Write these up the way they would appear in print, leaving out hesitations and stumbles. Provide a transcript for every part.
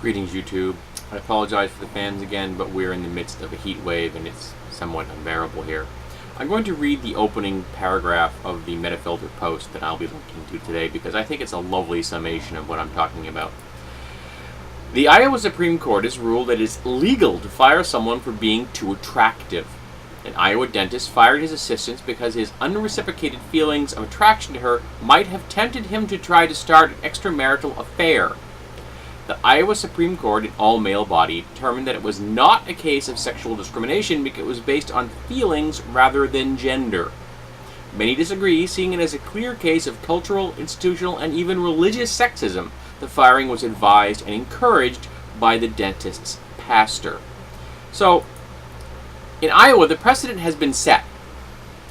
Greetings, YouTube. I apologize for the fans again, but we're in the midst of a heat wave and it's somewhat unbearable here. I'm going to read the opening paragraph of the Metafilter post that I'll be linking to today because I think it's a lovely summation of what I'm talking about. The Iowa Supreme Court has ruled that it is legal to fire someone for being too attractive. An Iowa dentist fired his assistant because his unreciprocated feelings of attraction to her might have tempted him to try to start an extramarital affair. The Iowa Supreme Court, an all-male body, determined that it was not a case of sexual discrimination because it was based on feelings rather than gender. Many disagree, seeing it as a clear case of cultural, institutional, and even religious sexism. The firing was advised and encouraged by the dentist's pastor. So, in Iowa, the precedent has been set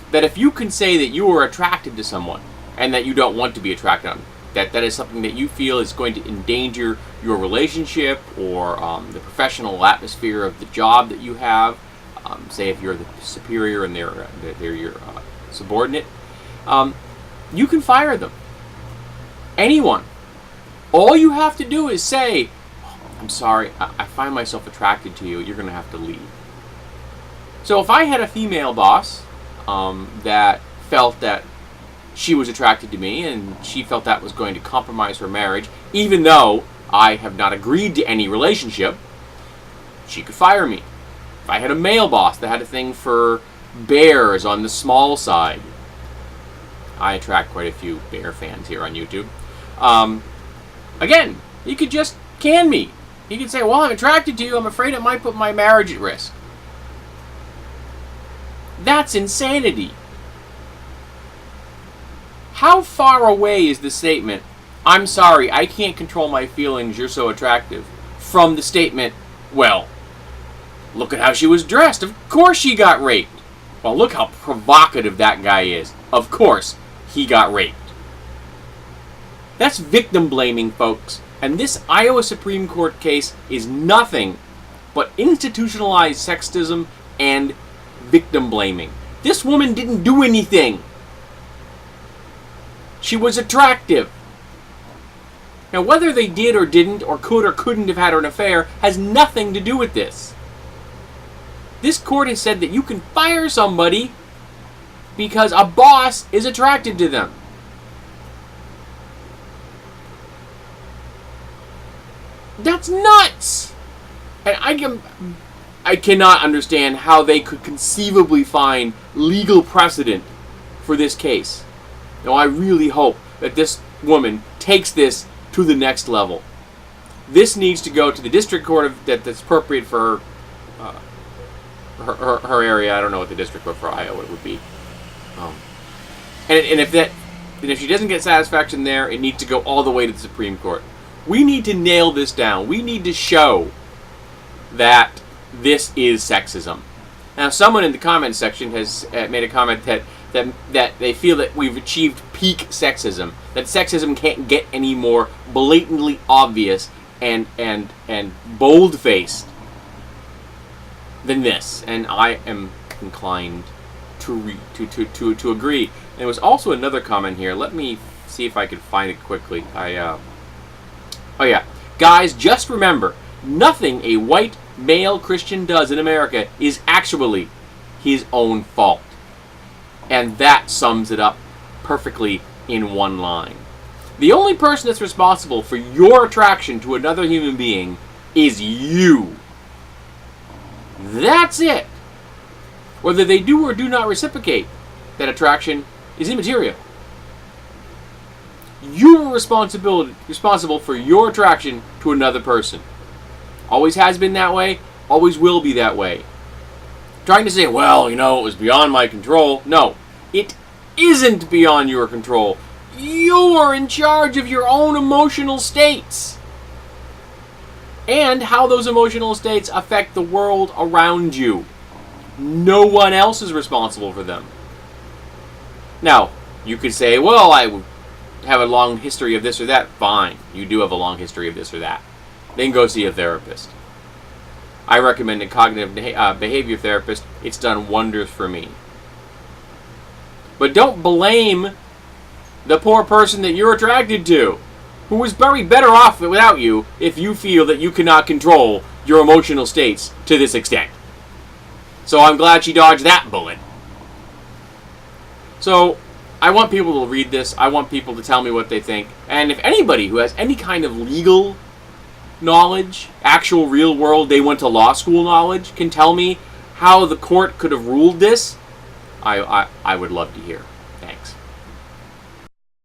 that if you can say that you are attracted to someone and that you don't want to be attracted to them, that is something that you feel is going to endanger your relationship or the professional atmosphere of the job that you have, say if you're the superior and they're your subordinate, you can fire them. Anyone. All you have to do is say, I'm sorry, I find myself attracted to you, you're going to have to leave. So if I had a female boss that felt that she was attracted to me and she felt that was going to compromise her marriage, even though I have not agreed to any relationship, she could fire me. If I had a male boss that had a thing for bears on the small side, I attract quite a few bear fans here on YouTube. Again, he could just can me. He could say, well, I'm attracted to you, I'm afraid it might put my marriage at risk. That's insanity. How far away is the statement, I'm sorry, I can't control my feelings, you're so attractive, from the statement, well, look at how she was dressed, of course she got raped. Well, look how provocative that guy is. Of course he got raped. That's victim blaming, folks, and this Iowa Supreme Court case is nothing but institutionalized sexism and victim blaming. This woman didn't do anything. She was attractive. Now, whether they did or didn't, or could or couldn't have had an affair, has nothing to do with this. This court has said that you can fire somebody because a boss is attracted to them. That's nuts! And I cannot understand how they could conceivably find legal precedent for this case. Now, I really hope that this woman takes this to the next level. This needs to go to the district court that's appropriate for her area. I don't know what the district court for Iowa would be. And if she doesn't get satisfaction there, it needs to go all the way to the Supreme Court. We need to nail this down. We need to show that this is sexism. Now, someone in the comments section has made a comment that they feel that we've achieved peak sexism. That sexism can't get any more blatantly obvious and bold-faced than this. And I am inclined to agree. And there was also another comment here. Let me see if I can find it quickly. Oh yeah. Guys, just remember, nothing a white male Christian does in America is actually his own fault. And that sums it up perfectly in one line. The only person that's responsible for your attraction to another human being is you. That's it. Whether they do or do not reciprocate that attraction is immaterial. You are responsible for your attraction to another person. Always has been that way, always will be that way. Trying to say, well, it was beyond my control. No, it isn't beyond your control. You're in charge of your own emotional states. And how those emotional states affect the world around you. No one else is responsible for them. Now, you could say, well, I have a long history of this or that. Fine, you do have a long history of this or that. Then go see a therapist. I recommend a cognitive behavior therapist. It's done wonders for me. But don't blame the poor person that you're attracted to. who is very better off without you if you feel that you cannot control your emotional states to this extent. So I'm glad she dodged that bullet. So I want people to read this. I want people to tell me what they think. And if anybody who has any kind of legal knowledge, actual real world, they went to law school knowledge, can tell me how the court could have ruled this, I would love to hear.